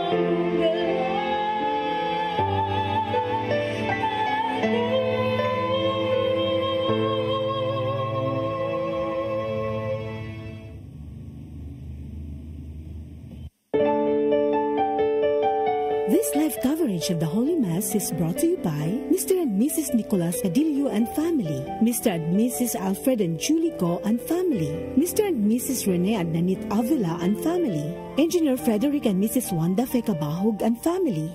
This live coverage of the Holy Mass is brought to you by Mr. and Mrs. Nicolas Cadillo and family, Mr. and Mrs. Alfred and Julie Co and family, Mr. and Mrs. Rene and Nanit Avila and family, Engineer Frederick and Mrs. Wanda Fekabahog and family.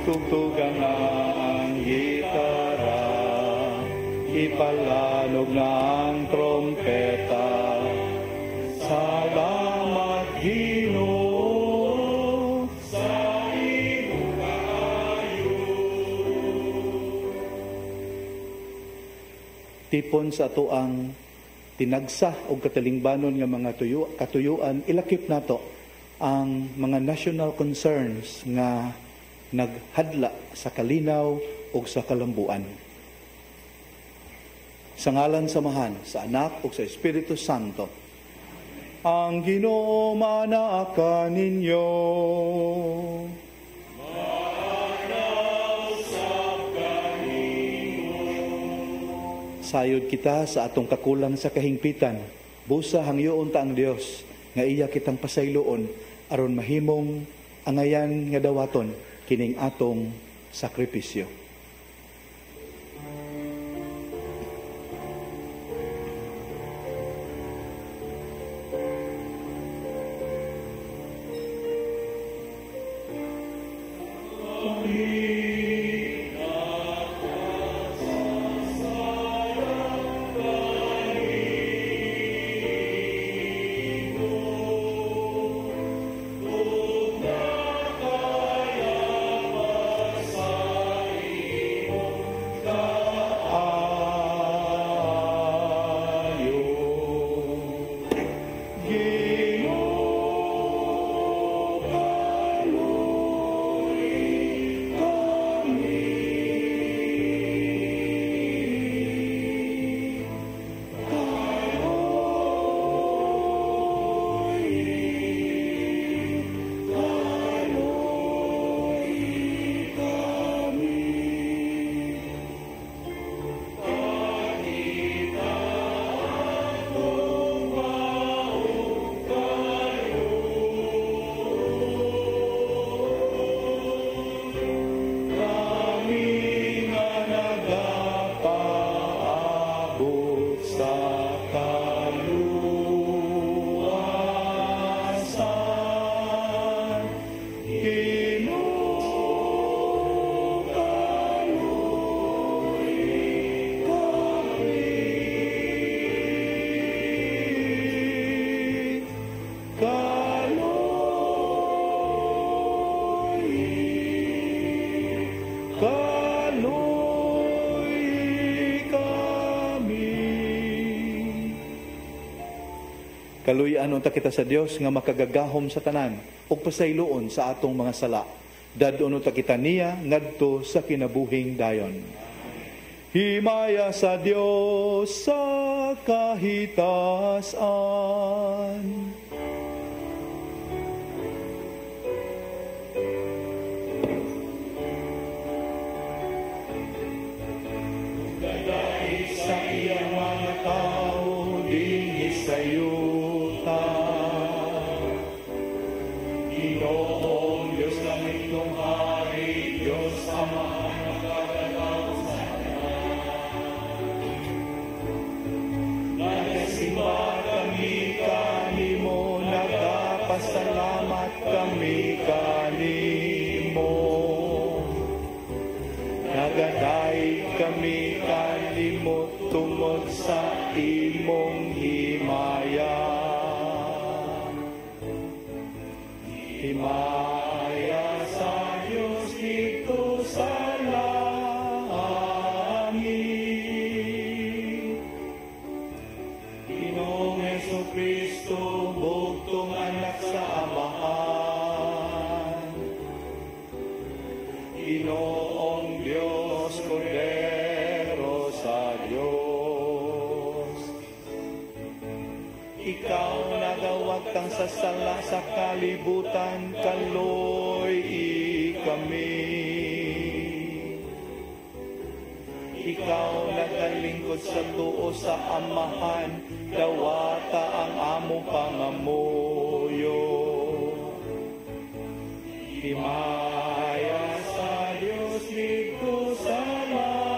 Tugtugan ang gitara, ipalanog ng trompeta. Salamat Ginoo sa imong kaayo. Tipon sa atoang tinagsa o katalingbanon nga mga katuyuan, ilakip nato ang mga national concerns nga naghadla sa kalinaw o sa kalambuan. Sa ngalan samahan, sa Anak o sa Espiritu Santo, ang Ginoo manaa ninyo. Sayod kita sa atong kakulang sa kahingpitan, busa hangyoon ta ang Dios, nga iya kitang pasayloon, aron mahimong angayan nga dawaton, kining atong sakripisyo. Kaluyan unta kita sa Dios nga makagagahom sa tanan ug pasayloon sa atong mga sala. Dadon unta kita niya ngadto sa kinabuhing dayon. Himaya sa Dios sa kahitasan. Sa iyang mga tao din isayuta. Ginoong Diyos langit ng hari, Diyos Ama, nagagalaw sa Kanya. Nagasimba kami kanimo, nagpasalamat kami kanimo. Nagaday kami kanimo tungod sa imong himaya. Himaya sa Diyos dito sa langit. Ginoong Jesucristo, bugtong anak sa Amahan. Ginoong Diyos, Kordero sa Diyos. Ikaw nagawagtang sa sala sa kalibutan, kaloy kami. Ikaw nagalingkod sa tuo sa Amahan, dawata ang amo pangamuyo. Himaya sa Diyos dito sa langit.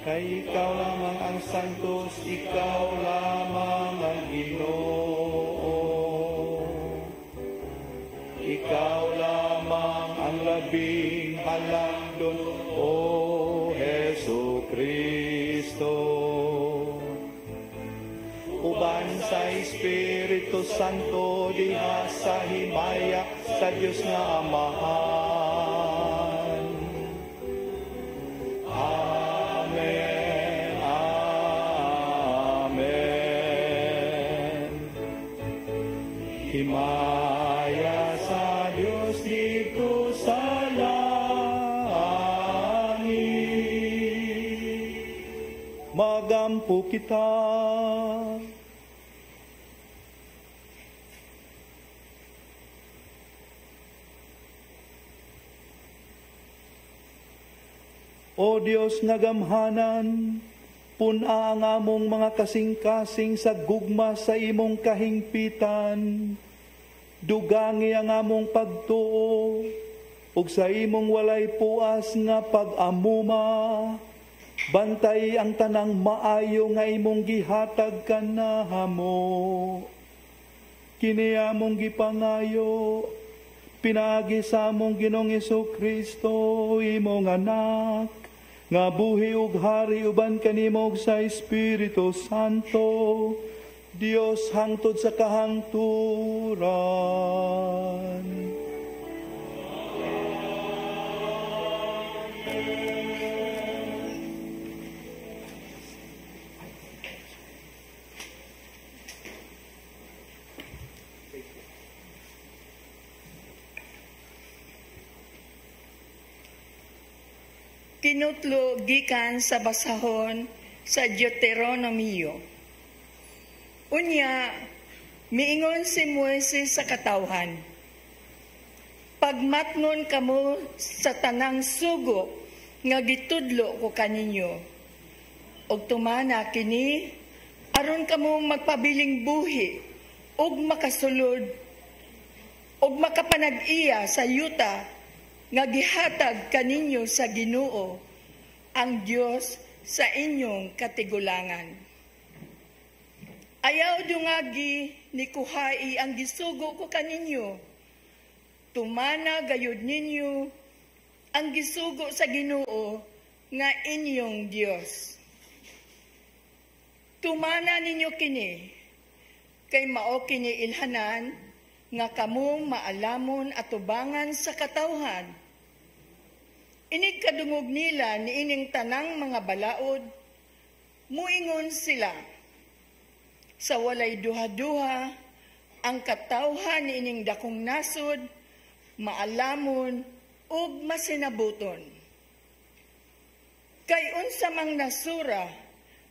Kay ikaw lamang ang santos, ikaw lamang ang Ginoo. Ikaw lamang ang labing halangdon, O Jesucristo. Uban sa Espiritu Santo, diha sa himaya sa Diyos nga Amahan. Amen. Amen. Himaya sa Diyos dito sa langit. Magampo kita. O Diyos nga gamhanan, puna ang among mga kasing-kasing sa gugma sa imong kahingpitan. Dugangi ang among pagtuo, ug sa imong walay puas nga pag-amuma. Bantay ang tanang maayo nga imong gihatag kanahamo. Kini among gipangayo, pinagi sa among Ginoong Jesucristo, imong anak, nga buhi ug hari uban kanimo sa Espiritu Santo, Dios hangtod sa kahangturan. Kinutlo gikan sa basahon sa Deuteronomio. Unya, miingon si Moises sa katawhan, pagmatnon kamo sa tanang sugo nga gitudlo ko kaninyo, og tumana kini, aron kamo magpabiling buhi, og makasulod, og makapanag-iya sa yuta, nga gihatag kaninyo sa Ginoo, ang Dios sa inyong katigulangan. Ayaw dungagi ni kuhai ang gisugo ko kaninyo. Tumana gayud ninyo ang gisugo sa Ginoo nga inyong Dios. Tumana ninyo kini, kay mao kini ilhanan nga kamong maalamon at tubangan sa katawhan. Inig kadungog nila niining tanang mga balaod, muingon sila. Sa walay duha-duha, ang katawhan ining dakong nasod, maalamon ug masinabuton. Kay unsa mang nasura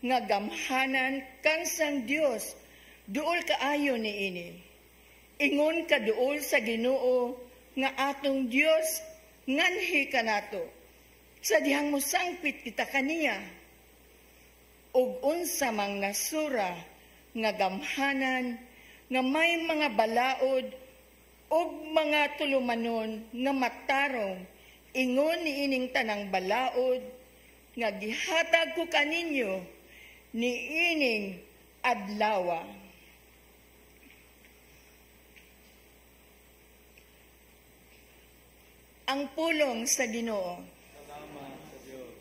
nga gamhanan kang sang Dios, duol kaayo niini. Ingon ka duol sa Ginoo nga atong Dios nganhi kanato. Sa dihang musangpit kita kaniya. Ug unsa mang nasura nga gamhanan nga may mga balaod ug mga tulumanon nga matarong, ingon niining tanang balaod nga gihatag ko kaninyo niining adlawa. Ang pulong sa Ginoo. Salamat sa Diyos.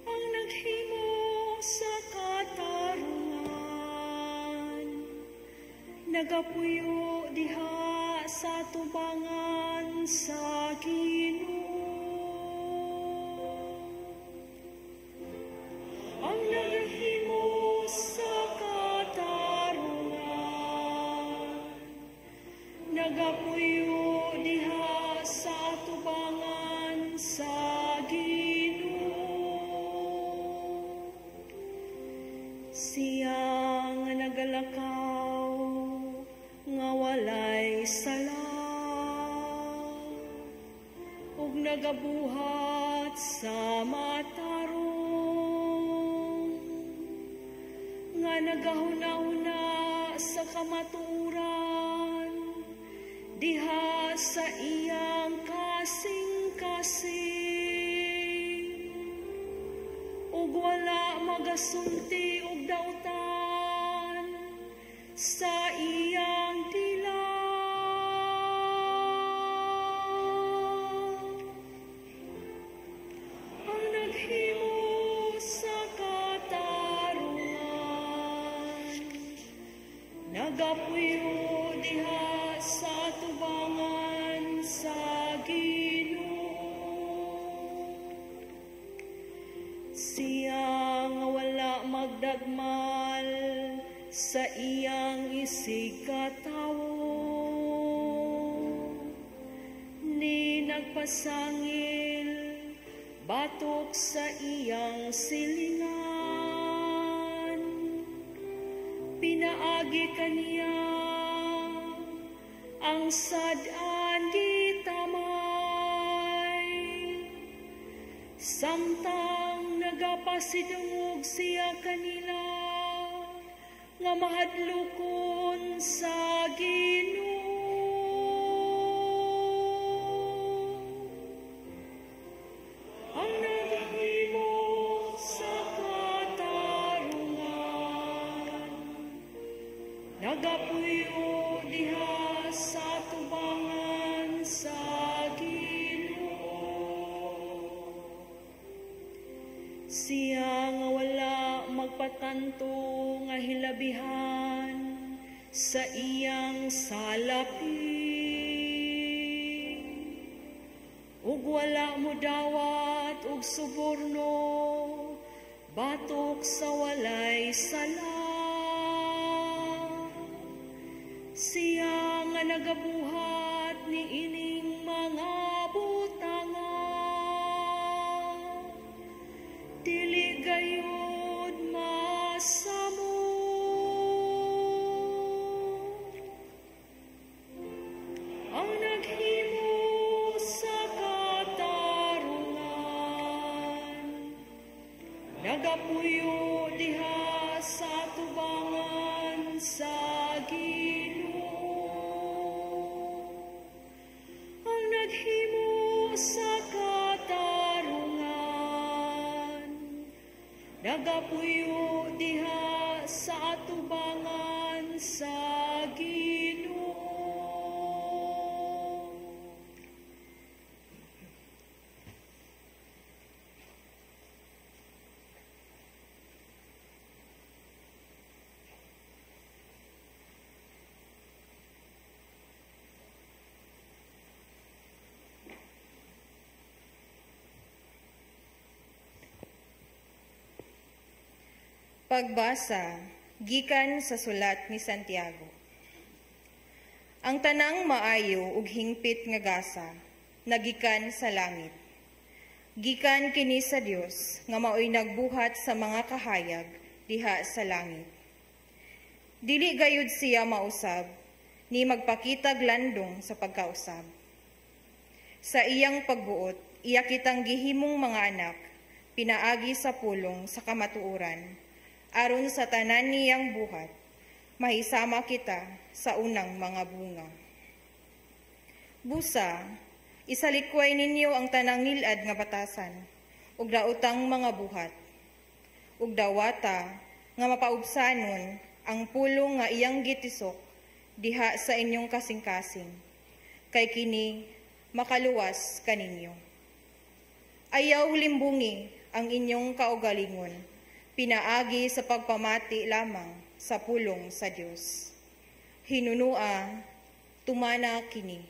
Ang naghimo sa katarungan, nagapuyo diha sa tubangan sa Ginoo. Ang naghimo sa katarungan, nagapuyo diha sa tubangan sa Ginoo. Siya nga nagalakaw nga walay sala, ug nagabuhat sa matarong, nga nagahuna-una sa kamaturan diha sa iyang kasing-kasing, ug wala magasulti og dautan sa iyang dila. Ang naghimo sa katarungan, nagapuyo diha sa tubangan sa Ginoo. Siya nga wala magdagmal sa iyang isig katawo, ni nagpasangil batok sa iyang silingan. Pinaagi kaniya ang sad-an gitamay, samtang nagapasidungog siya kanila nga mahadlokon sa Ginoo. Ang naghimo sa katarungan, nagapuyo diha sa tubangan sa Ginoo. Siya nga wala magpatanto nga hilabihan sa iyang salapi, ug wala mo dawat ug suborno batok sa walay sala. Siya nga nagabuhat ni ining mga butanga, dili gayud masamo. Ang naghimo sa katarungan, nagapuyo diha sa tubangan sa Ginoo. Ang naghimo sa katarungan, nagapuyo diha sa tubangan sa Ginoo. Pagbasa gikan sa sulat ni Santiago. Ang tanang maayo ug hingpit nga gasa nagikan sa langit. Gikan kini sa Dios nga maoy nagbuhat sa mga kahayag diha sa langit. Dili gayud siya mausab ni magpakitag landong sa pagkausab. Sa iyang pagbuot, iya kitang gihimong mga anak, pinaagi sa pulong sa kamatuoran, aron sa tanan niyang buhat, mahisama kita sa unang mga bunga. Busa, isalikway ninyo ang tanang ngilad nga batasan, ug daotang mga buhat, ug dawata nga mapaubsanon ang pulong nga iyang gitisok diha sa inyong kasing-kasing, kay kini makaluwas kaninyo. Ayaw limbungi ang inyong kaugalingon, pinaagi sa pagpamati lamang sa pulong sa Dios. Hinunua, tumana kini.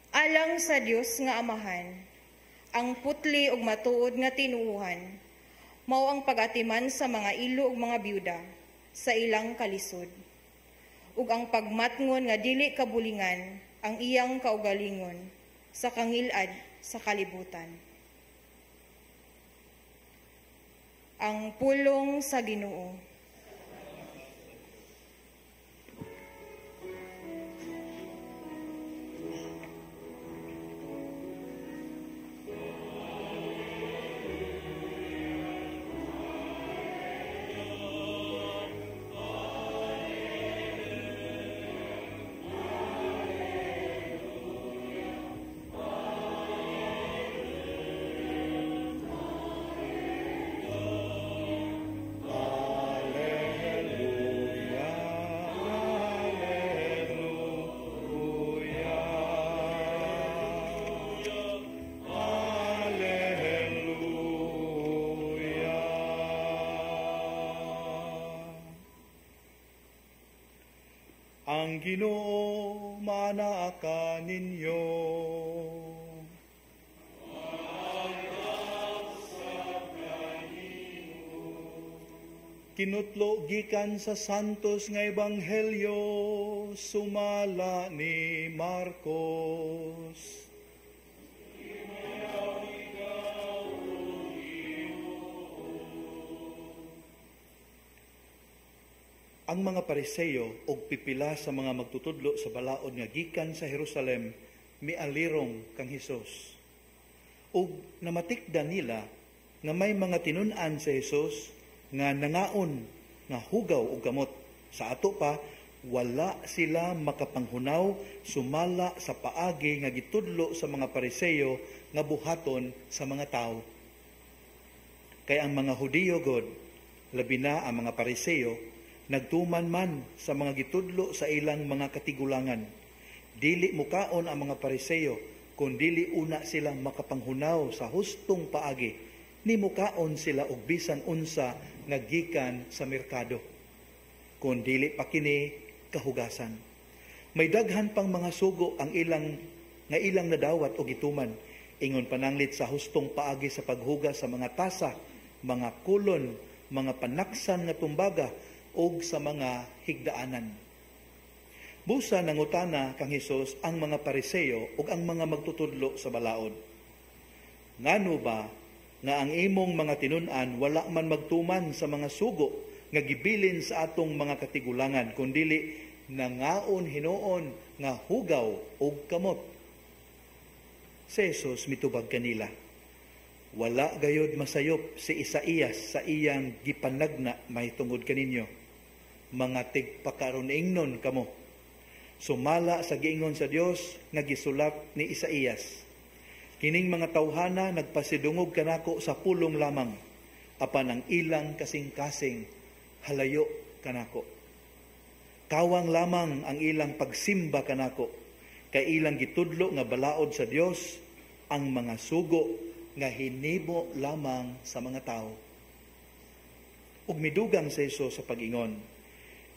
Alang sa Dios nga Amahan, ang putli ug matuod nga tinuuhan, mao ang pag-atiman sa mga ilo ug mga byuda sa ilang kalisod, ug ang pagmatngon nga dili kabulingan ang iyang kaugalingon sa kangilad sa kalibutan. Ang pulong sa Ginoo. Ang Ginoo manaa ninyo. Kinutlo gikan sa santos nga ebanghelyo sumala ni Marcos. Ang mga Pariseo ug pipila sa mga magtutudlo sa balaod nga gikan sa Jerusalem mialirong kang Hesus. Ug namatikdan nila nga may mga tinun-an sa Hesus nga nangaon nga hugaw ug gamot. Sa ato pa, wala sila makapanghunaw sumala sa paagi nga gitudlo sa mga Pariseo nga buhaton sa mga tao. Kay ang mga Hudiyo god, labi na ang mga Pariseo, nagtuman man sa mga gitudlo sa ilang mga katigulangan. Dili mukaon ang mga Pariseo, kung dili una sila makapanghunaw sa hustong paagi, ni mukaon sila og bisan unsa nagikan sa merkado. Kung dili pa kini kahugasan. May daghan pang mga sugo ang ilang nadawat o gituman, ingon pananglit sa hustong paagi sa paghugas sa mga tasa, mga kulon, mga panaksan nga tumbaga, o sa mga higdaanan. Busa nangutana kang Hesus ang mga Pariseo ug ang mga magtutudlo sa balaod. Ngano ba nga ang imong mga tinun-an wala man magtuman sa mga sugo nga gibilin sa atong mga katigulangan, kundili nangaon hinuon nga hugaw ug kamot? Si Hesus mitubag kanila, wala gayod masayop si Isaías sa iyang gipanagna mahitungod kaninyo. Mga tigpakaron-ingnon kamo. Sumala sa giingon sa Dios nga gisulat ni Isaías. Kining mga tawhana nagpasidungog kanako sa pulong lamang, apan ang ilang kasing-kasing halayo kanako. Kawang lamang ang ilang pagsimba kanako, kay ilang gitudlo nga balaod sa Dios ang mga sugo nga hinibo lamang sa mga tao. Ug midugang sa Hesus sa pag-ingon,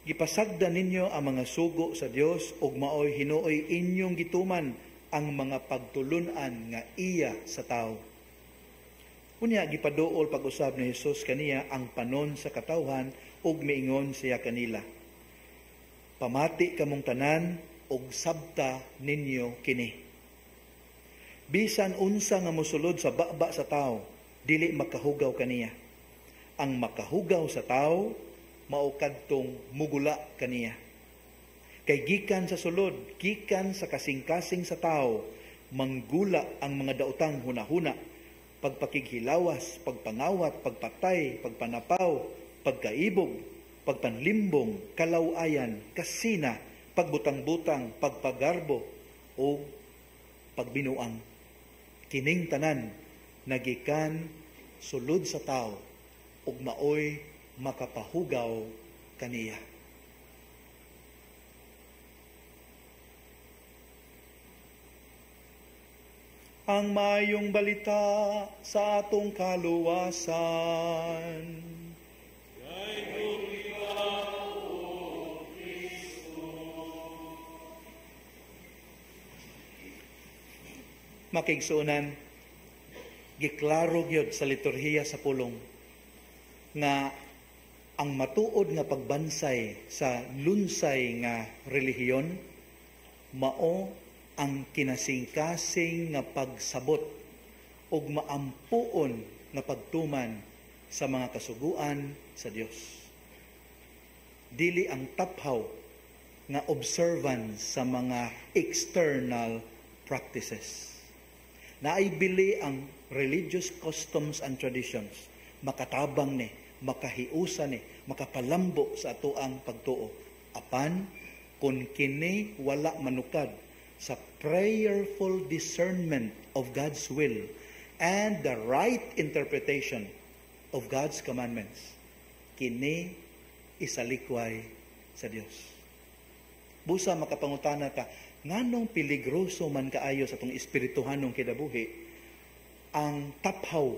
gipasagda ninyo ang mga sugo sa Dios ug maoy hinuoy inyong gituman ang mga pagtulunan nga iya sa tao. Unya gipaduol pag-usab ni Hesus kaniya ang panon sa katawhan ug miingon siya kanila, pamati kamong tanan ug sabta ninyo kini. Bisan unsa nga mosulod sa baba sa tao, dili makahugaw kaniya. Ang makahugaw sa tao mao kadtong mugula kaniya. Kay gikan sa sulod, gikan sa kasing-kasing sa tao, manggula ang mga daotang hunahuna, pagpakighilawas, pagpangawat, pagpatay, pagpanapaw, pagkaibog, pagpanlimbong, kalawayan, kasina, pagbutang-butang, pagpagarbo, o pagbinuang. Kining tanan, nagikan sulod sa tao, ug maoy makapahugaw kaniya. Ang mayong balita sa atong kaluwasan. Makigsuunan, giklaro gyud sa liturhiya sa pulong nga ang matuod nga pagbansay sa lunsay nga relihiyon mao ang kinasing-kasing nga pagsabot ug maampuon nga pagtuman sa mga kasuguan sa Dios. Dili ang taphaw nga observance sa mga external practices. Naibili ang religious customs and traditions, makatabang ni, makahiusa ni, makapalambo sa atoang pagtuo. Apan, kung kini wala manukad sa prayerful discernment of God's will and the right interpretation of God's commandments, kini isalikway sa Dios. Busa makapangutana ka, nganong peligroso man kaayo sa itong espirituhanong kinabuhi ang taphaw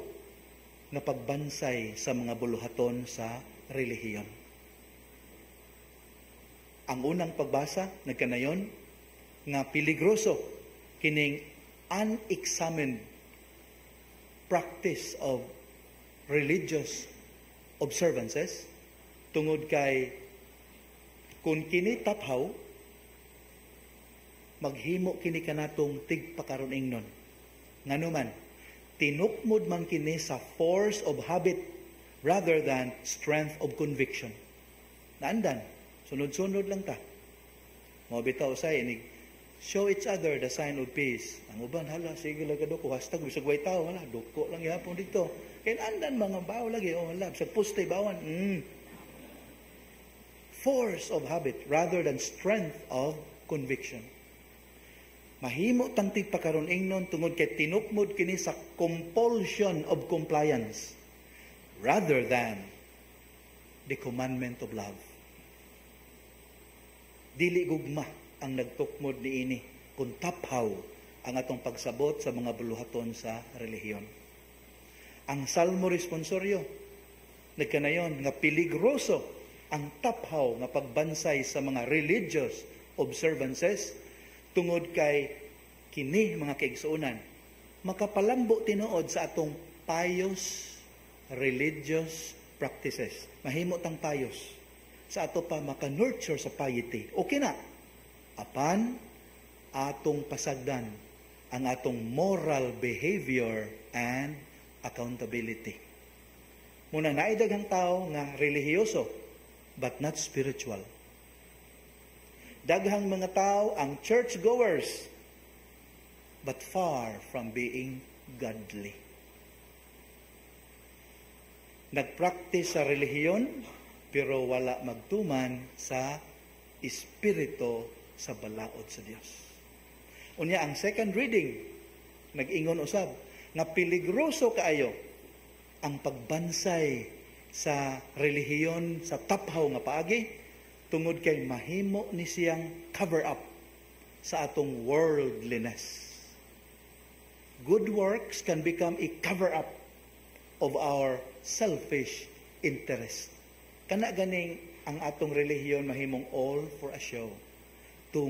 na pagbansay sa mga buluhaton sa relihiyon. Ang unang pagbasa, nagkanayon, nga peligroso kining unexamined practice of religious observances tungod kay kung kini taphaw, maghimo kini kanatong tigpakaron-ingnon. Nganuman, tinukmod man kini sa force of habit rather than strength of conviction. Naandan, sunod-sunod lang ta. Mga bitaw sa inig, show each other the sign of peace. Ang uban, hala, sige lang ka doko, hashtag, bisag way tao, hala, doko lang yapon dito. Kaya andan mga baw lagi, oh hala, bisag postay bawan. Force of habit rather than strength of conviction. Mahimo tang tigpakaron-ingnon tungod kay tinukmod kini sa compulsion of compliance rather than the commandment of love. Dili gugma ang nagtukmod niini kung taphaw ang atong pagsabot sa mga buluhaton sa relihiyon. Ang Salmo responsoryo nagkanayon nga peligroso ang taphaw nga pagbansay sa mga religious observances tungod kay kini mga kaigsuonan makapalambo tinuod sa atong pious religious practices. Mahimo tang pious sa ato pa maka-nurture sa piety. Okay na. Apan atong pasagdan ang atong moral behavior and accountability. Muna naidaghang tao nga relihiyoso but not spiritual. Daghang mga tao ang churchgoers but far from being godly. Nagpractice sa relihiyon pero wala magtuman sa espiritu sa balaod sa Dios. Unya ang second reading nag-ingon usab nga peligroso kaayo ang pagbansay sa relihiyon sa taphaw nga paagi tungod kay mahimo ni siyang cover up sa atong worldliness. Good works can become a cover up of our selfish interest. Kana ganing ang atong relihiyon mahimong all for a show, to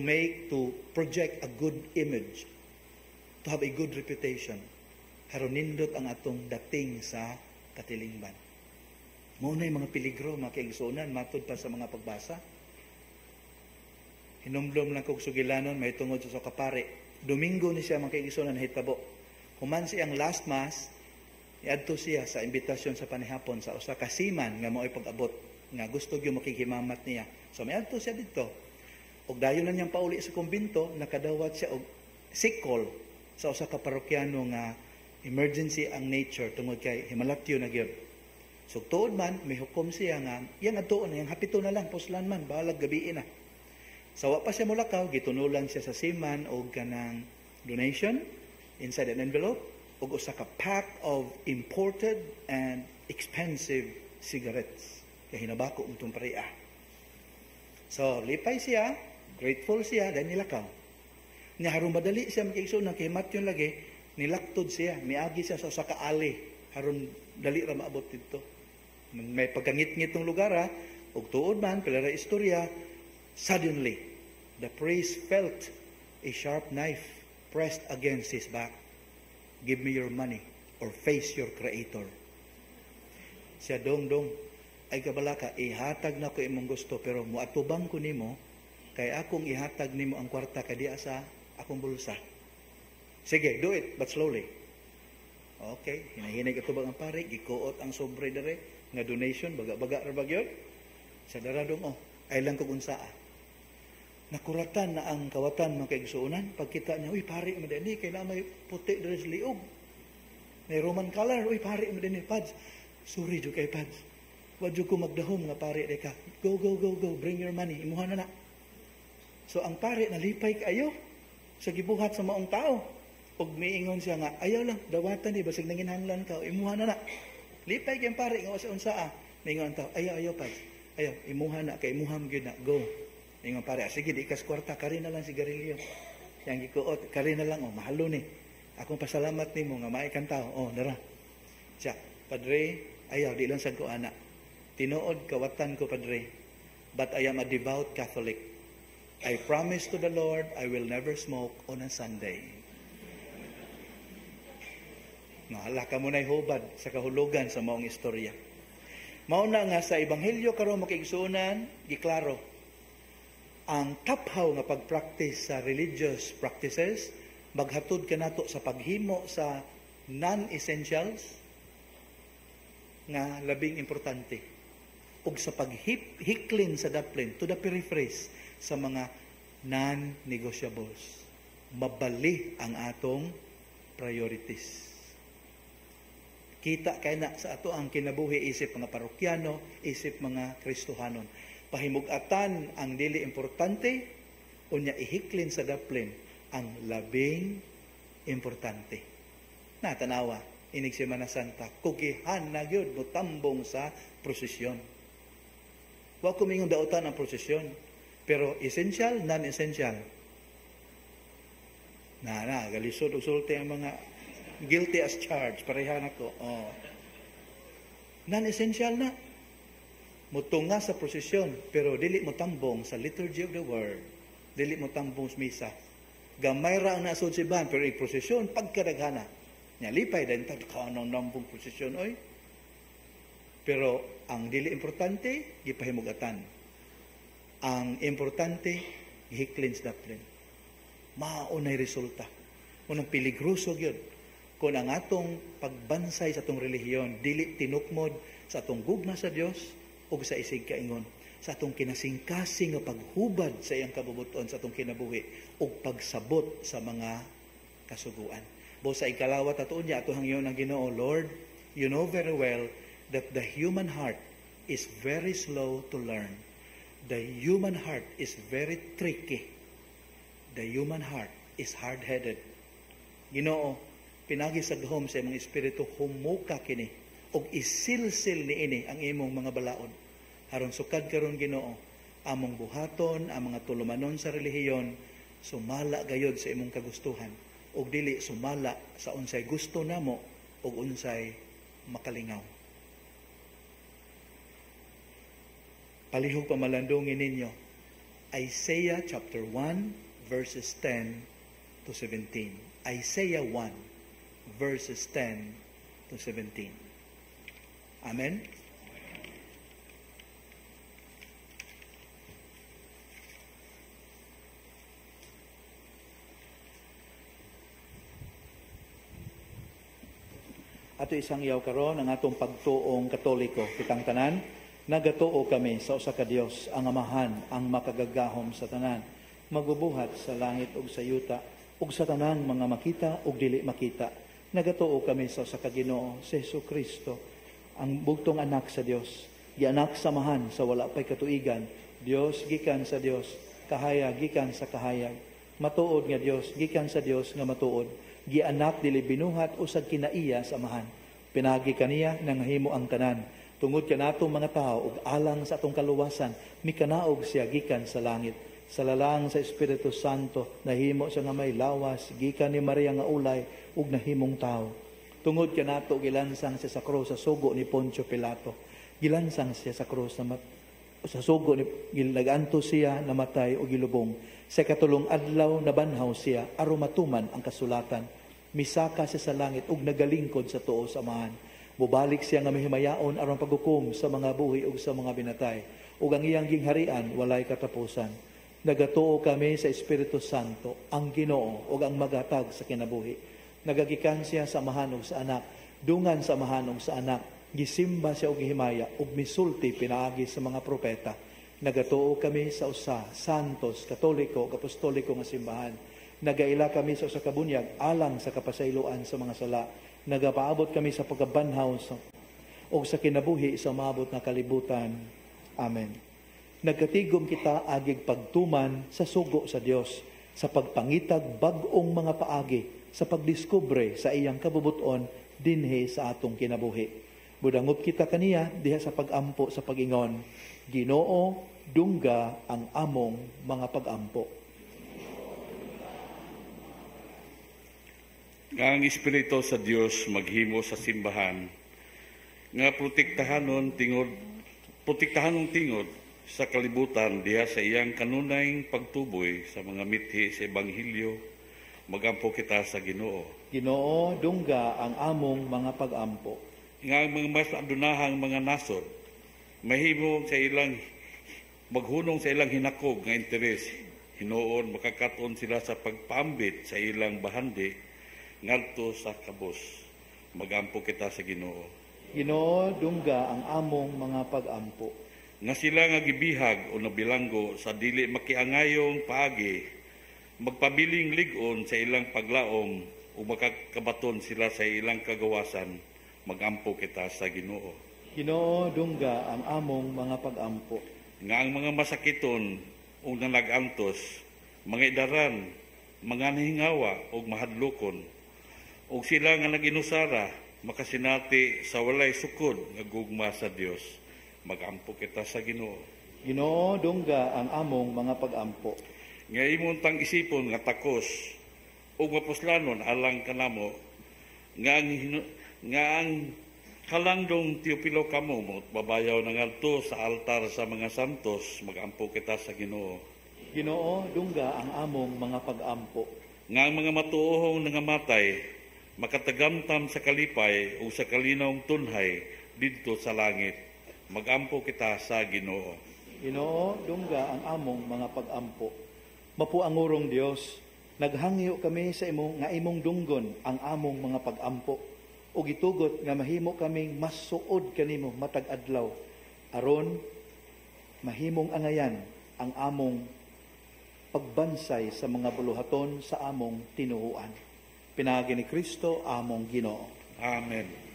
project a good image, to have a good reputation, Haron nindot ang atong dating sa katilingban. Muna yung mga peligro, mga kaigsunan, matod pa sa mga pagbasa. Hinumdum lang kong sugilanon, may tungod sa kapare. Domingo ni siya mga kaigsunan hitabo. Human siyang last mass, iadto siya sa imbitasyon sa panihapon sa usa ka seaman nga mao'y pag-abot nga gusto gyud makikimamat niya. So may adto siya dito. Og dayon na niyang pauli sa kumbinto, nakadawat siya og sick call sa usa ka parokyano nga emergency ang nature tungod kay himalatyo na gyud. So tuod man may hukom siya nga yang adto na yang hapito na lang puslan man balag gabi na. Sa wa pa siya mulakaw, gitunulan siya sa seaman og kanang donation inside an envelope ug usa ka pack of imported and expensive cigarettes. Kaya hinabako itong pareha. So, lipay siya, grateful siya, dahil nilakaw. Nga harong madali siya magkaigsoon ng kahimat yun lagi, nilaktod siya, miagi siya sa usa ka ali, harong dali ra maabot dito. May pagkangit-ngit ng lugar, ug tuod man, pala istorya, suddenly, the priest felt a sharp knife pressed against his back. Give me your money or face your creator. Siya dong, ay kabalaka, ihatag na ko imong gusto, pero muatubang ko nimo, kay akong ihatag nimo ang kwarta kadiya sa akong bulsa. Sige, do it, but slowly. Okay, hinahinay katubang ang pare, gikuot ang sobre dere, nga donation, baga-baga ra bagyon. Sa daradong, ay lang kong unsaa. Nakuratan na ang kawatan mga kaigsuunan. Pagkita niya, uy, pare, madani, kaya na may puti dere sa liog. May Roman color, uy, pare, madani, Pads. Sorry, jo kay Pads. Wadyo ko magdahom nga pare, deka. Go, bring your money. Imuha na na. So, ang pare, nalipay kayo sa gibuhat sa maong tao. Pag miingon siya nga, ayaw lang, dawatan ni, basig nanginhanglan ka, imuha na na. Lipay kayong pare, nga sa unsaa. Miingon ang tao, ayaw, Pads. Ayaw, imuha na, kay imuham yun na, go. Miingon pare, sige, di ikas kwarta, kari na lang sigarilyo. Yang gikuot, kari na lang, mahalo ni. Akong pasalamat ni mo, nga maikan tao, nara. Siya, Padre, ayaw, di lang sad ko anak. Tinuod, kawatan ko, Padre. But I am a devout Catholic. I promise to the Lord, I will never smoke on a Sunday. Nahala ka mo na'y hubad sa kahulugan sa maong istorya. Mauna nga sa Ebanghelyo karon makiigsunan, giklaro, ang taphaw nga pag-practice sa religious practices, maghatod ka nato sa paghimo sa non-essentials nga labing importante ug sa paghiklin sa daplin to the peripheries sa mga non-negotiables. Mabali ang atong priorities. Kita kay na sa ato ang kinabuhi isip mga parokyano, isip mga Kristohanon. Pahimugatan ang dili importante unya ihiklin sa daplin ang labing importante. Natanawa inig Semana Santa, kugihan na gyud mutambong sa prosesyon. Wa ko mingon dautan ang prosesyon, pero essential, non-essential. Galisod og sulti ang mga guilty as charged, pareha na ko. Non-essential na. Mutunga sa prosesyon, pero dili mo tambong sa liturgy of the word. Dili mo tambong sa misa. Gamay ra ang nasod si Ban, pero yung prosesyon, pagkadaghana. Lipay din, kanang nambong prosesyon, oy. Pero ang dili importante, gipahimugatan. Ang importante, gihiklin sa daplin. Maunay resulta. Unang piligroso yun. Kung ang atong pagbansay sa atong relihiyon, dili tinukmod sa atong gugma sa Dios o sa isig kaingon, sa atong kinasingkasing nga paghubad sa iyang kabubuton sa atong kinabuhi o pagsabot sa mga kasuguan. Bo sa ikalawat atoon niya, ito hangyon ang Ginoo, Lord, you know very well that the human heart is very slow to learn. The human heart is very tricky. The human heart is hard-headed. Ginoo, pinagi sa gahom sa imong espiritu, humuka kini og isilsil niini ang imong mga balaod. Aron sukad karon Ginoo, among buhaton, ang mga tulumanon sa relihiyon, sumala gayod sa imong kagustuhan ug dili sumala sa unsay gusto namo ug unsay makalingaw. Palihog pamalandungin ninyo Isaiah chapter 1 verses 10 to 17. Isaiah 1 verses 10 to 17. Amen? Ato isang iyaw karon ang atong pagtuong Katoliko kitang tanan, nagatuo kami sa usa ka Dios, ang Amahan, ang makagagahom sa tanan, magbubuhat sa langit ug sa yuta, ug sa tanang mga makita ug dili makita. Nagatuo kami sa usa ka Ginoo, si Jesucristo, ang bugtong anak sa Dios, gianak samahan sa wala pay katuigan, Dios gikan sa Dios, kahayag gikan sa kahayag, matuod nga Dios gikan sa Dios nga matuod, gianak dili binuhat usag kinaiya samahan. Pinagi kaniya nang himo ang tanan. Tungod kanato mga tao ug alang sa atong kaluwasan, mikanaog siya gikan sa langit. Sa lalang sa Espiritu Santo, nahimo siya nga may lawas, gikan ni Maria nga ulay ug nahimong tao. Tungod kanato gilansang siya sa krus sa sugo ni Poncio Pilato. Gilansang siya sa krus sa sugo ni gilaganto siya namatay o gilubong. Sa katulong adlaw nabanhaw siya aron matuman ang kasulatan. Misaka siya sa langit ug nagalingkod sa tuo sa Amahan. Mubalik siya nga mahimayaon aron paghukom sa mga buhi ug sa mga binatay. Ug ang iyang gingharian walay katapusan. Nagatuo kami sa Espiritu Santo, ang Ginoo ug ang magatag sa kinabuhi. Nagagikan siya sa Amahan ug sa Anak, dungan sa Amahan ug sa Anak. Gisimba siya og gihimaya ug misulti pinaagi sa mga propeta. Nagatuo kami sa usa, santos, katoliko, apostoliko nga simbahan. Nagaila kami sa usa ka bunyag alang sa kapasayloan sa mga sala. Nagapaabot kami sa pagkabanhaw o sa kinabuhi sa maabot na kalibutan. Amen. Nagkatigom kita agig pagtuman sa sugo sa Dios, sa pagpangitag bag-ong mga paagi, sa pagdiskubre sa iyang kabubuton dinhi sa atong kinabuhi. Budangop kita kaniya diha sa pagampo sa pagingon. Ginoo, dungga ang among mga pagampo. Nga ang Espiritu sa Dios maghimo sa simbahan, nga protektahanon tingod sa kalibutan diha sa iyang kanunayng pagtuboy sa mga mithi sa Ebanghelyo, magampo kita sa Ginoo. Ginoo, dungga ang among mga pagampo. Nga ang mga mas adunahang mga nasod, mahimo sa ilang maghunong sa ilang hinakog nga interes, hinuon makakaton sila sa pagpaambit sa ilang bahandi ngadto sa kabus. Magampo kita sa Ginoo. Ginoo, dungga ang among mga pagampo. Nga sila nga gibihag o nabilanggo sa dili makiangayong paagi, magpabiling ligon sa ilang paglaom o makakabaton sila sa ilang kagawasan. Magampo kita sa Ginoo. Ginoo, dungga ang among mga pagampo. Nga ang mga masakiton o nalagantos, mga idaran, mga nahingawa o mahadlokon, o sila nga naginusara, makasinati sa walay sukod nga gugma sa Dios. Magampo kita sa Ginoo. Ginoo, dungga ang among mga pagampo. Nga imong tang isipon nga takos o mapuslanon alang kanamo, nga ang kalandong Teopilo kamo babayaw ng alto sa altar sa mga santos. Magampo kita sa Ginoo. Ginoo, dungga ang among mga pagampo. Nga ang mga matuohong nangamatay, makatagamtam sa kalipay o sa kalinawng tunhay didto sa langit. Magampo kita sa Ginoo. Ginoo, dungga ang among mga pagampo. Mapuangurong Dios, naghangyo kami sa imong dunggon ang among mga pagampo. O gitugot nga mahimo kaming mas suod kanimo matag adlaw aron mahimong angayan ang among pagbansay sa mga buluhaton sa among tinuuan. Pinaagi ni Kristo among Ginoo. Amen.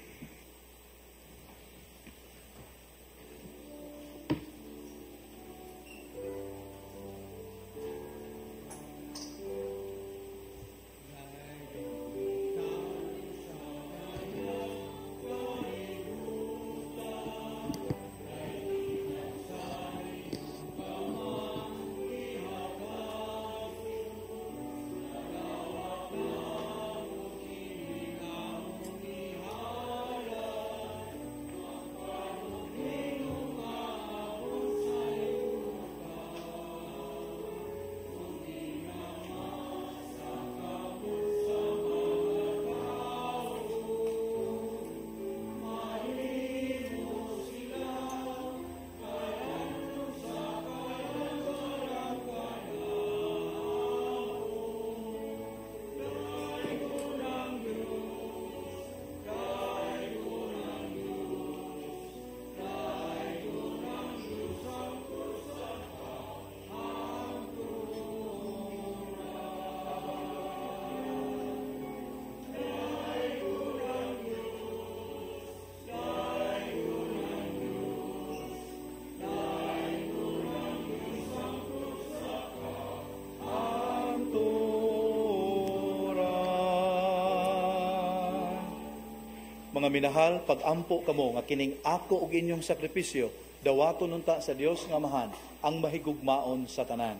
Mga minahal, pag-ampo kamo nga kining ako ug inyong sakripisyo, dawaton unta sa Dios nga Amahan ang mahigugmaon sa tanan.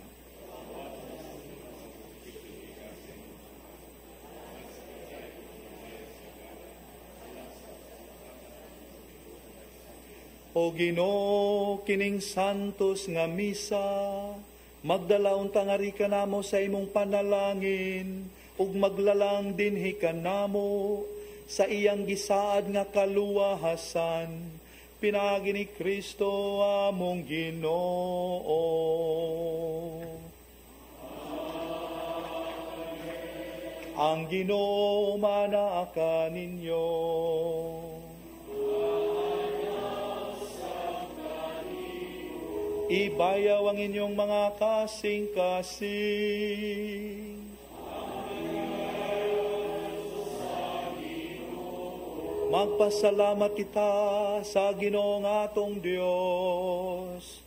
O Ginoo, kining santos nga misa, magdala unta nga rika namo sa imong panalangin, ug maglalang dinhi kanamo sa iyang gisaad nga kaluwahasan, pinagi ni Kristo among Ginoo. Ang Ginoo manaa ninyo. Ibayaw ang inyong mga kasing-kasing. Magpasalamat kita sa Ginoong atong Dios.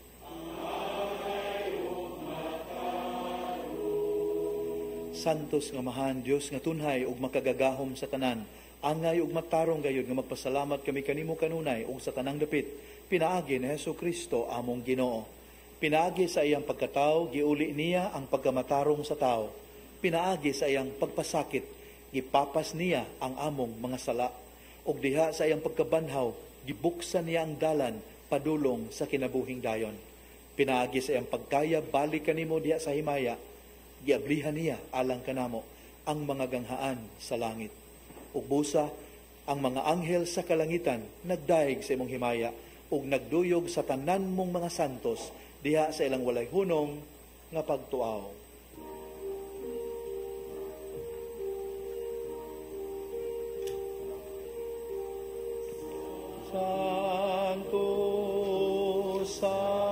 Santos nga Amahan, Dios nga tunhay ug makagagahom sa tanan, angay ug matarong gayud nga magpasalamat kami kanimo kanunay ug sa tanang dapit, pinaagi ni Hesukristo among Ginoo. Pinaagi sa iyang pagkatao, giuli niya ang pagkamatarong sa tao. Pinaagi sa iyang pagpasakit, gipapas niya ang among mga sala. Ug diha sa iyang pagkabanhaw, gibuksan niya ang dalan padulong sa kinabuhing dayon. Pinaagi sa iyang pagkaya, balik kanimo diha sa himaya, giablihan niya alang kanamo ang mga ganghaan sa langit. Ug busa, ang mga anghel sa kalangitan nagdaig sa imong himaya ug nagduyog sa tanan mong mga santos diha sa ilang walay hunong nga pagtuaw. Santo, Santo,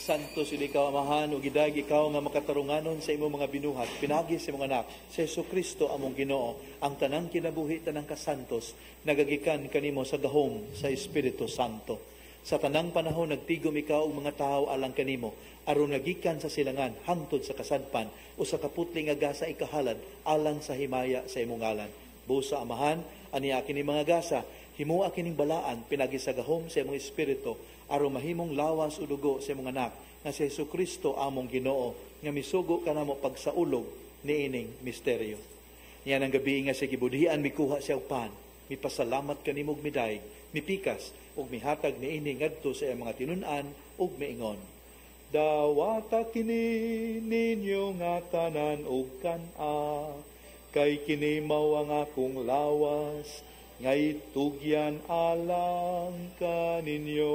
Santos ikaw Amahan, ug gidag ikaw nga makatarunganon sa imong mga binuhat, pinagi sa imong anak, sa Hesukristo among Ginoo, ang tanang kinabuhi, tanang kasantos, nagagikan kanimo sa gahom sa Espiritu Santo. Sa tanang panahon nagtigom ikaw og mga tawo alang kanimo, aron nagikan sa silangan hangtod sa kasadpan o sa kaputling nga gasa ikahalad alang sa himaya sa imong ngalan. Busa Amahan, aniya kini mga gasa, himua kining balaan pinagi sa gahom sa imong espiritu aron mahimong lawas o dugo sa imong anak nga si Hesukristo among Ginoo nga misugo kanamo pagsaulog niining misteryo. Yan ang gabi nga sa gibudian mikuha siya og pan, mipasalamat kanimo og midayeg, mipikas ug mihatag niini ngadto sa iyang mga tinun-an ug miingon. Dawata kini ninyo nga tanan og kan-a, kay kini mao ang akong lawas ngay tugyan alang kaninyo.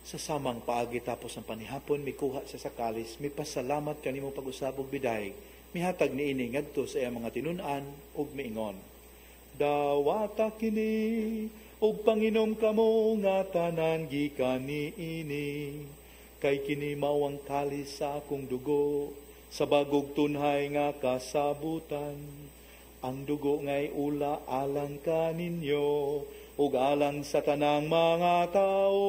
Sa samang paagi tapos ng panihapon, mikuha sa sakalis, may pasalamat kanimo pag-usabog biday, mihatag ni ini ngadto sa iyang mga tinunan ug miingon. Dawata kini ug panginom kamo nga tanan gikan niini, kay kini mao ang kalis sa akong dugo, sa bagog tunhay nga kasabutan. Ang dugo nga'y ula alang kaninyo, ug alang sa tanang mga tao,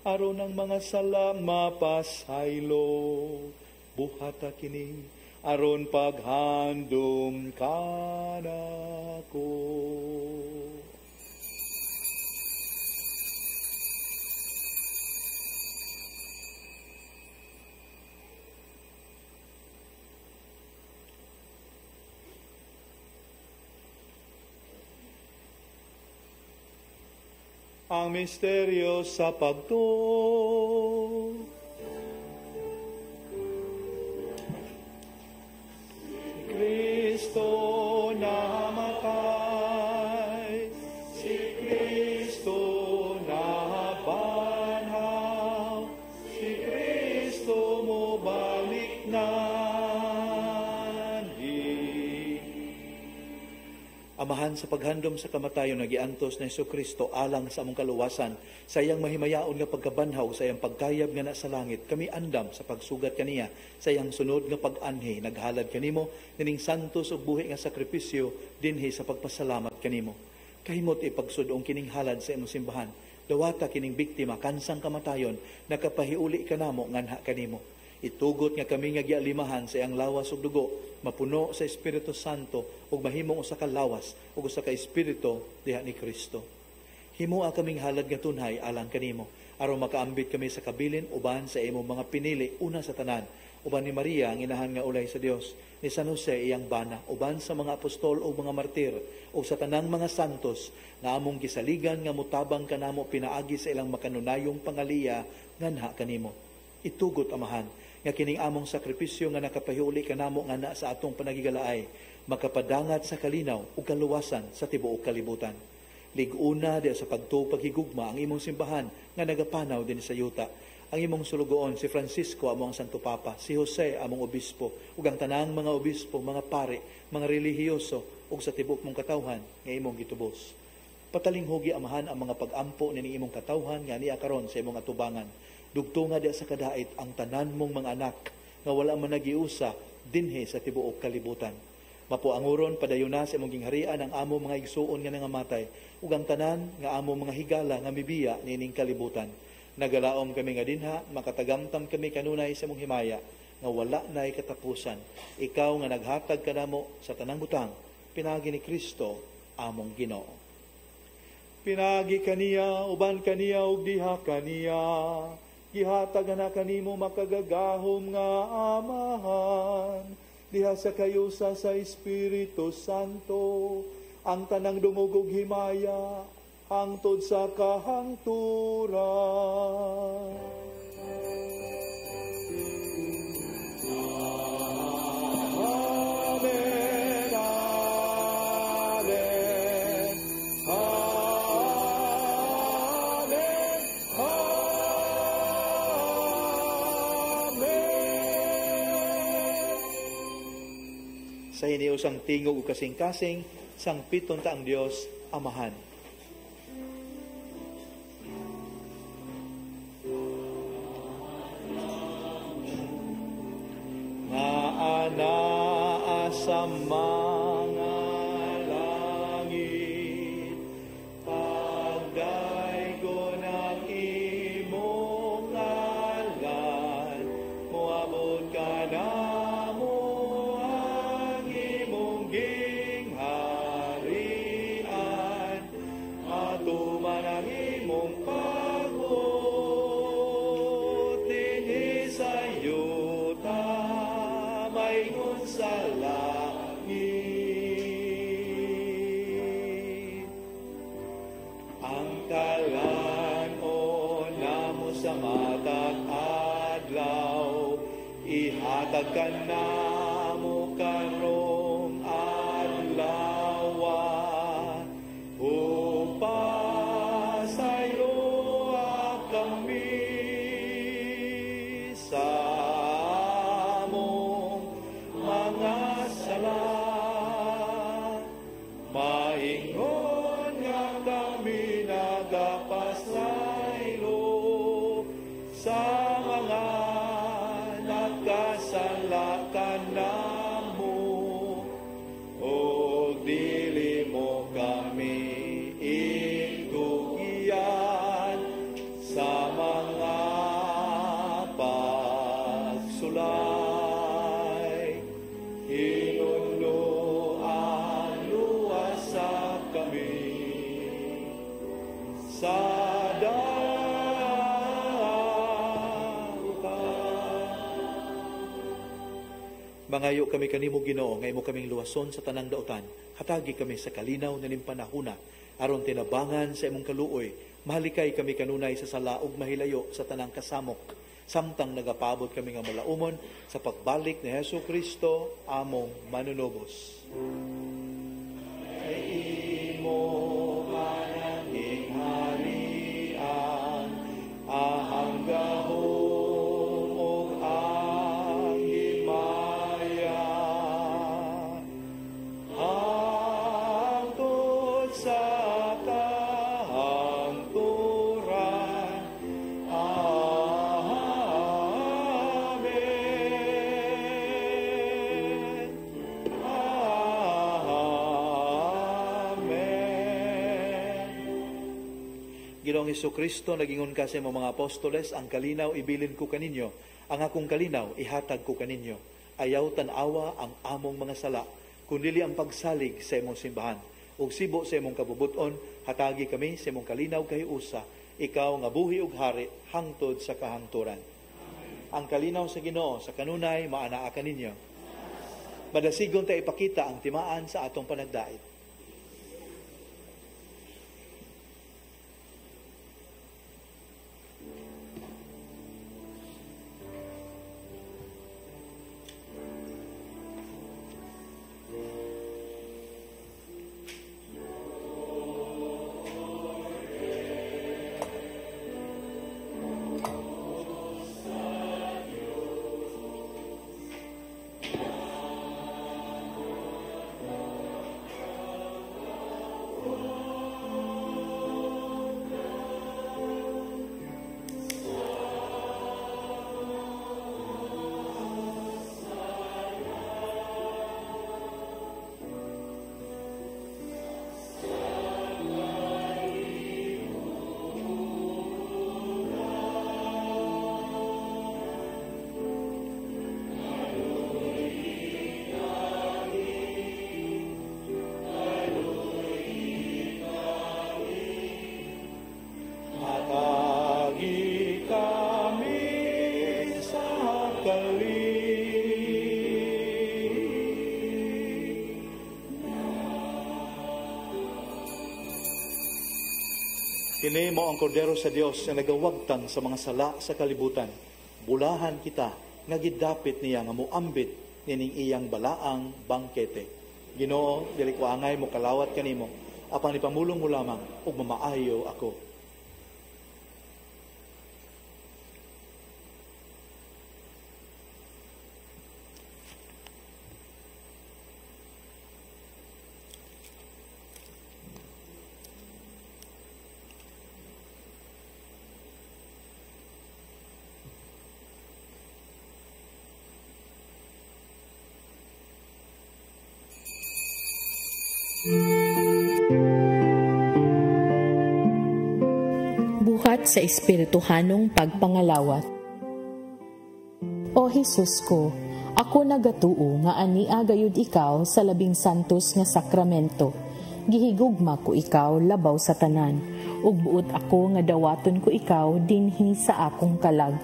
aron ang mga salang mapasaylo. Buhata kini aron paghandom kanako. Ang misteryo sa pagtuo. Si Kristo namatay, si Kristo nabanhaw, si Kristo mo balik na. Amahan sa paghandom sa kamatayon nagiantos na Jesucristo alang sa among kaluwasan, sa iyang mahimayaon nga pagkabanhaw, sa iyang pagkayab nga na sa langit, kami andam sa pagsugat kaniya, sa iyang sunod nga pag-anhi, naghalad kanimo, nining santos ug buhi nga sakripisyo, dinhi sa pagpasalamat kanimo. Kahimot ipagsudong kining halad sa imong simbahan, dawata kining biktima, kansang kamatayon, nakapahiuli kanamo nganha kanimo. Itugot nga kami nga gialimahan sa iyang lawas ug dugo, mapuno sa Espiritu Santo ug mahimong usa ka lawas ug usa ka espiritu diha ni Kristo. Himoa kaming halad nga tunhay alang kanimo, aron makaambit kami sa kabilin uban sa imong mga pinili, una sa tanan, uban ni Maria ang inahan nga ulay sa Dios, ni San Jose iyang bana, uban sa mga apostol ug mga martir, ug sa tanang mga santos nga among gisaligan nga mutabang kanamo pinaagi sa ilang makanunayong pangaliya nganha kanimo. Itugot amahan nga kining among sakripisyo nga nakapahiuli kanamo nga na sa atong panagigalaay, makapadangat sa kalinaw ug kaluwasan sa tibuok kalibutan. Liguna di sa pagtuo paghigugma ang imong simbahan nga nagapanaw din sa yuta. Ang imong sulugoon si Francisco among Santo Papa, si Jose among obispo, ug ang tanang mga obispo, mga pare, mga relihiyoso ug sa tibuok mong katawhan nga imong gitubos. Patalinghugi amahan ang mga pag-ampo nining imong katawhan nga niya karon sa imong atubangan. Dugtunga di sa kadait ang tanan mong mga anak nga wala man nagiusa dinhi sa tibuok kalibutan. Mapuanguron padayuna sa imong gingharian ang amo mga igsuon nga nangamatay ug ang tanan nga amo mga higala nga mibiya nining kalibutan. Nagalaom kami nga dinha, makatagamtam kami kanunay sa imong himaya nga wala nay katapusan. Ikaw nga naghatag kanamo sa tanang butang, pinagi ni Kristo among Ginoo. Pinagi kaniya, uban kaniya ug diha kaniya. Gihatag na kanimo makagagahom nga amahan, diha sa kayusa sa Espiritu Santo, ang tanang dumugog himaya, hangtod sa kahangturan. Sa hiniusang tingog o kasing-kasing, sang pitong taang Diyos, Amahan. Nga anaa sa mga langit, pagdaygo ng imong ngalan, muabot ka na ihatag ka namo karong adlaw, upasayo kami sa among mga sala, maingon nga kami nagapasaylo sa mga nakasala kanamo, o dili mo kami itugian sa mga pagsulay. Hinunduan luwasa kami sa Mangayo kami kanimo Ginoo, nga imo kaming luwason sa tanang dautan. Hatagi kami sa kalinaw na panahuna, aron tinabangan sa imong kaluoy. Mahalikay kami kanunay sa sala ug mahilayo sa tanang kasamok. Samtang nagapabot kami nga malaumon sa pagbalik ni Hesus Kristo among manunubos. Ay imo mananging harian, ahang gahom ug ang himaya, hangtod sa kahangturan. Ginoong Hesukristo, nagingon ka sa mga apostoles, ang kalinaw ibilin ko kaninyo, ang akong kalinaw ihatag ko kaninyo. Ayaw tanawa ang among mga sala, kundili ang pagsalig sa imong simbahan. Ug sibo sa imong kabubuton, hatagi kami sa imong kalinaw kahiusa, ikaw nga buhi ug hari hangtod sa kahangturan. Ang kalinaw sa Ginoo sa kanunay maanaa kaninyo. Madasigon ta ipakita ang timaan sa atong panagdait. Kini mo ang kordero sa Dios nga nagawagtang sa mga sala sa kalibutan. Bulahan kita nga gidapit niya nga muambit nining iyang balaang bangkete. Ginoo, dili ko angay mo kalawat kanimo, apan ipamulong mo lamang ug mamaayo ako. Buhat sa espirituhanong pagpangalawat. O Jesus ko, ako nagatuo nga ania gayud ikaw sa labing santos nga sakramento. Gihigugma ko ikaw labaw sa tanan, ug buot ako nga dawaton ko ikaw dinhi sa akong kalag.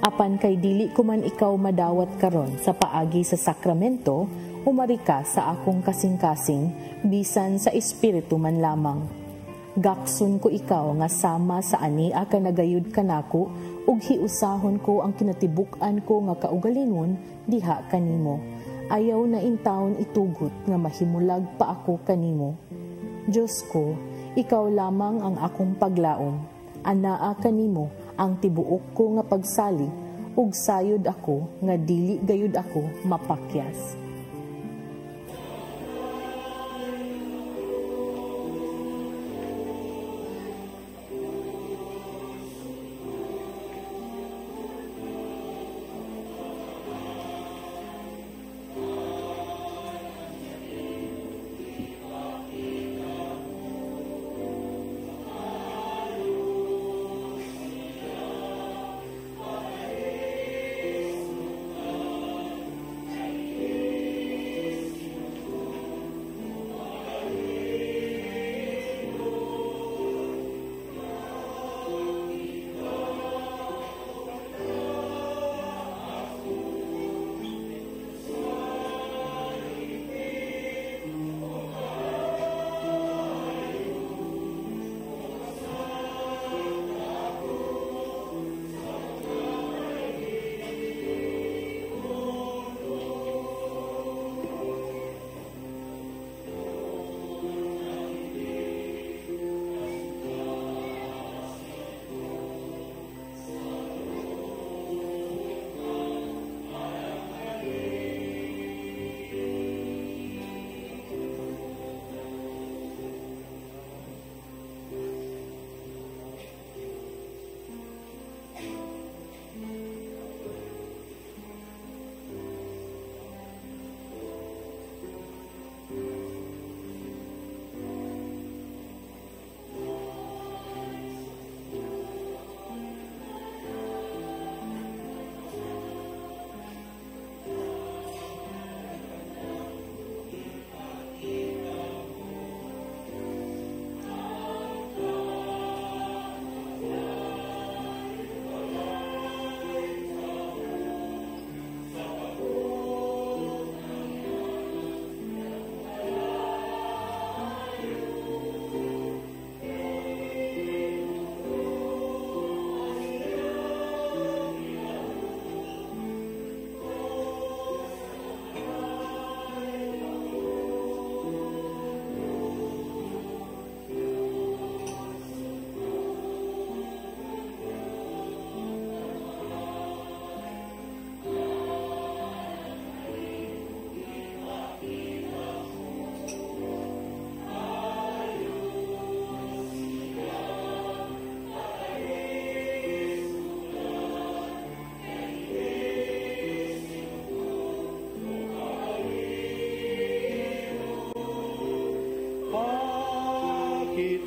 Apan kay dili ko man ikaw madawat karon sa paagi sa sakramento, umari ka sa akong kasing-kasing, bisan sa espiritu man lamang. Gakson ko ikaw nga sama sa ani a kanagayud kanako ug hiusahon ko ang kinatibuk-an ko nga kaugalingon diha kanimo. Ayaw na intawon itugot nga mahimulag pa ako kanimo. Diyos ko, ikaw lamang ang akong paglaom. Anaa kanimo ang tibuok ko nga pagsalig ug sayod ako nga dili gayud ako mapakyas.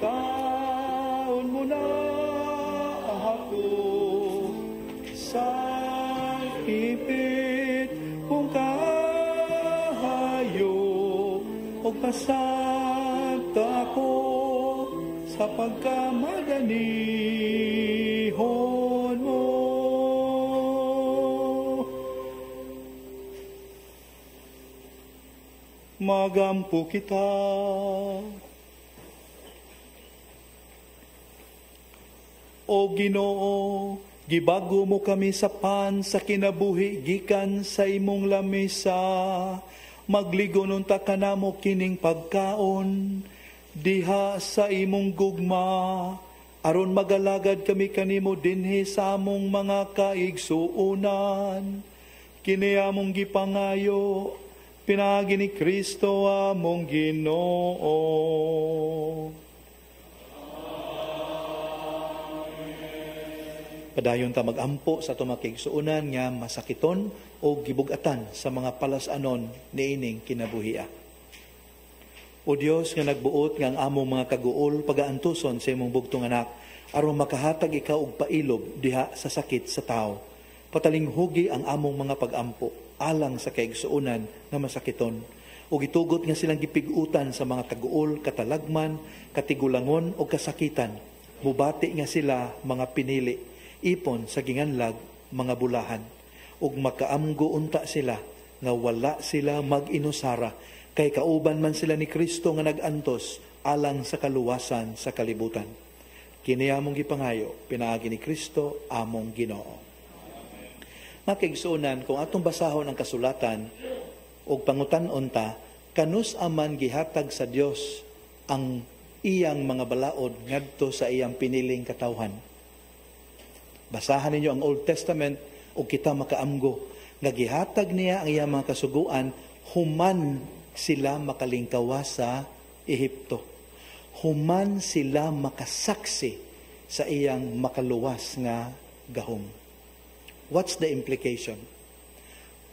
Taon mo na ako sa pipit kung kahayo o pasagta ako sa pagkamaganihon mo. Magampo kita. O Ginoo, gibago mo kami sa sa kinabuhi gikan sa imong lamesa. Magligonon ta kanamo kining pagkaon diha sa imong gugma aron magalagad kami kanimo dinhi sa among mga kaigsuonan. Kini among gipangayo pinagi ni Kristo among Ginoo. Padayon ta magampo sa tumakigsuunan nga masakiton o gibugatan sa mga palasanon niining kinabuhia. O Dios nga nagbuot nga ang among mga kaguol pagaantuson sa imong bugtong anak aron makahatag ikaw og pailog diha sa sakit sa tao. Patalinghugi ang among mga pagampo alang sa kaigsuunan nga masakiton. O gitugot nga silang gipigutan sa mga kaguol, katalagman, katigulangon o kasakitan. Mubati nga sila mga pinili ipon sa ginganlag mga bulahan ug makaamgo unta sila nga wala sila mag-inusara kay kauban man sila ni Kristo nga nagantos alang sa kaluwasan sa kalibutan. Kini among gipangayo, pinaagi ni Kristo, among Ginoo. Nga kaigsuonan, kung atong basahon ang kasulatan o pangutan-on ta, kanus aman gihatag sa Dios ang iyang mga balaod ngadto sa iyang piniling katawhan. Basahan ninyo ang Old Testament o kita makaamgo nga gihatag niya ang iyang mga kasuguan human sila makalingkawa sa Ehipto. Human sila makasaksi sa iyang makaluwas nga gahom. What's the implication?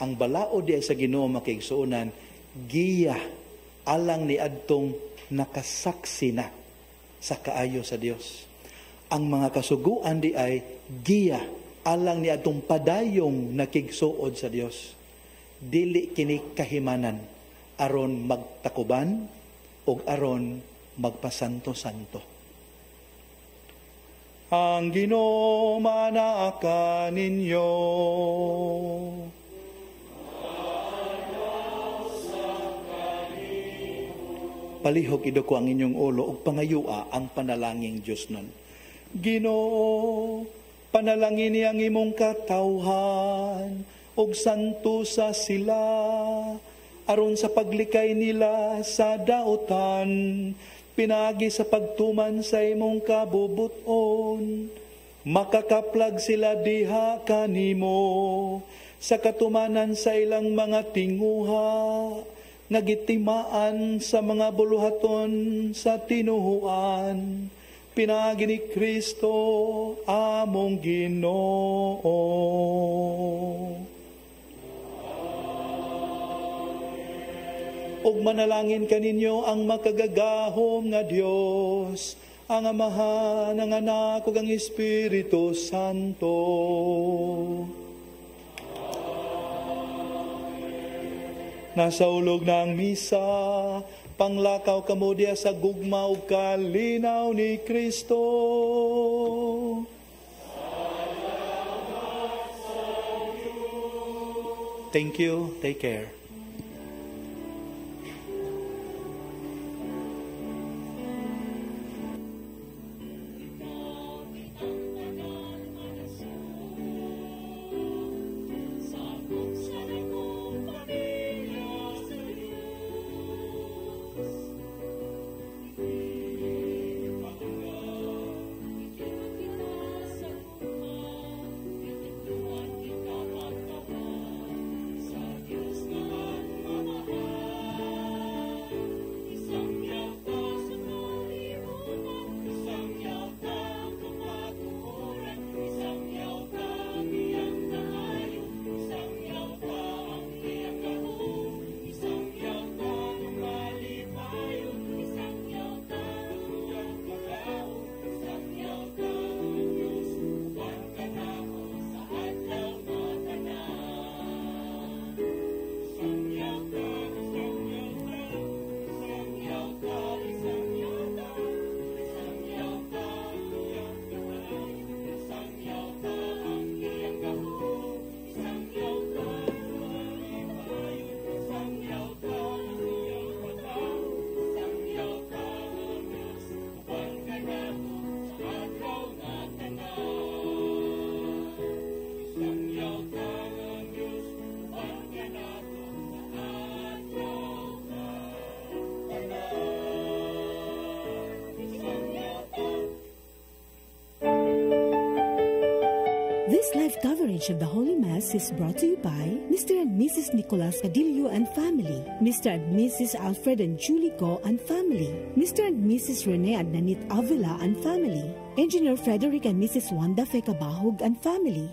Ang balaod di sa Ginoo makiigsuonan, giya alang ni adtong nakasaksi na sa kaayo sa Dios. Ang mga kasuguan di ay giya alang ni adtong padayong nakigsuod sa Dios. Dili kini kahimanan aron magtakuban o aron magpasanto-santo. Ang Ginoo manaaka ninyo. Palihog idoko ang inyong ulo ug pangayua ang panalangin Dios nun. Ginoo, panalangin ni ang imong katawhan ug santo sa sila aron sa paglikay nila sa daotan, pinagi sa pagtuman sa imong kabubuton. Makakaplag sila diha kanimo sa katumanan sa ilang mga tinguha, nagitimaan sa mga buluhaton sa tinuhuan. Pinagi ni Kristo among Ginoo. Ug manalangin kaninyo ang makagagahom nga Dios, ang Amahan, ang Anak, ug ang Espiritu Santo. Nasa ulog na ang misa, panglakaw kamo diya sa gugma ug kalinaw ni Kristo. Thank you. Take care. This live coverage of the Holy Mass is brought to you by Mr. and Mrs. Nicolas Adilio and family, Mr. and Mrs. Alfred and Julie Go and family, Mr. and Mrs. Rene and Nanit Avila and family, Engineer Frederick and Mrs. Wanda Fekabahog and family.